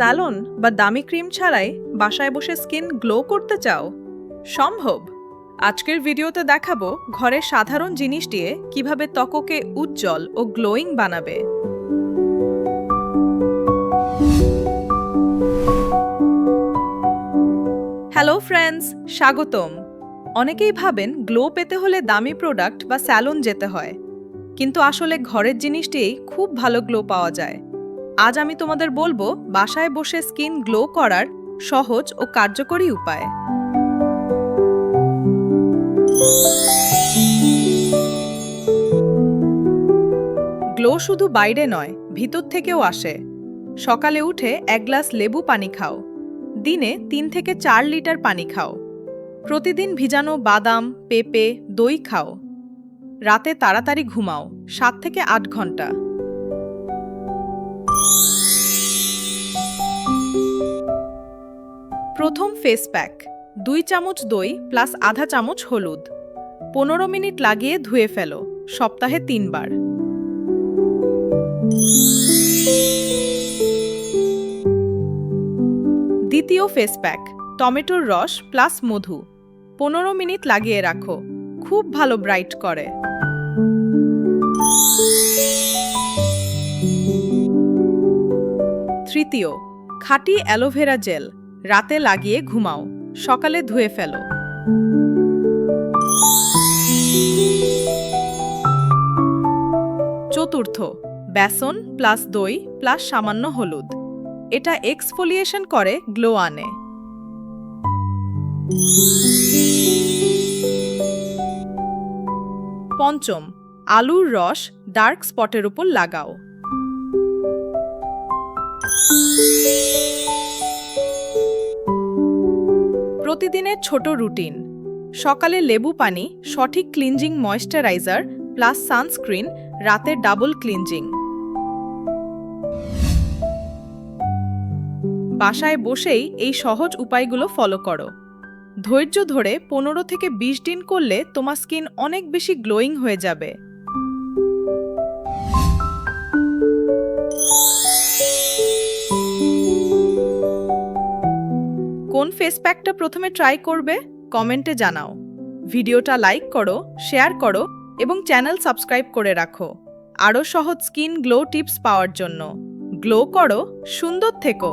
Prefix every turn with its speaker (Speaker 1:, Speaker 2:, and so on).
Speaker 1: Salon বা দামি cream ছাড়াই বাসায় বসে স্কিন গ্লো করতে চাও? সম্ভব। আজকের ভিডিওতে দেখাবো ঘরের সাধারণ জিনিস দিয়ে কিভাবে ত্বককে উজ্জ্বল ও গ্লোয়িং বানাবে। হ্যালো ফ্রেন্ডস, স্বাগতম। অনেকেই ভাবেন গ্লো পেতে হলে দামি প্রোডাক্ট বা স্যালন যেতে হয়, কিন্তু আসলে ঘরের জিনিস দিয়েই খুব ভালো গ্লো পাওয়া যায়। আজ আমি তোমাদের বলবো বাসায় বসে স্কিন গ্লো করার সহজ ও কার্যকরী উপায়। গ্লো শুধু বাইরে নয়, ভিতর থেকেও আসে। সকালে উঠে 1 গ্লাস লেবু পানি খাও। দিনে 3 থেকে 4 লিটার পানি খাও। প্রতিদিন ভিজানো বাদাম, পেঁপে, দই খাও। রাতে তাড়াতাড়ি ঘুমাও, 7 থেকে 8 ঘন্টা। প্রথম ফেস প্যাক, 2 চামচ দই প্লাস আধা চামচ হলুদ। 15 মিনিট লাগিয়ে ধুয়ে ফেলো, সপ্তাহে 3 বার। দ্বিতীয় ফেস প্যাক, টমেটোর রস প্লাস মধু। 15 মিনিট লাগিয়ে রাখো, খুব ভালো ব্রাইট করে। তৃতীয়, খাঁটি অ্যালোভেরা জেল। রাতে লাগিয়ে ঘুমাও, সকালে ধুয়ে ফেলো। চতুর্থ, বেসন প্লাস দই প্লাস সামান্য হলুদ। এটা এক্সফোলিয়েশন করে, গ্লো আনে। পঞ্চম, আলুর রস ডার্ক স্পটের উপর লাগাও। প্রতিদিনের ছোট রুটিন, সকালে লেবু পানি, সঠিক ক্লিনজিং ময়েশ্চারাইজার প্লাস সানস্ক্রিন, রাতে ডাবল ক্লিনজিং। বাসায় বসেই এই সহজ উপায়গুলো ফলো করো। ধৈর্য ধরে 15 থেকে 20 দিন করলে তোমার স্কিন অনেক বেশি গ্লোয়িং হয়ে যাবে। কোন ফেস প্যাকটা প্রথমে ট্রাই করবে কমেন্টে জানাও। ভিডিওটা লাইক করো, শেয়ার করো এবং চ্যানেল সাবস্ক্রাইব করে রাখো আরও সহজ স্কিন গ্লো টিপস পাওয়ার জন্য। গ্লো করো, সুন্দর থেকো।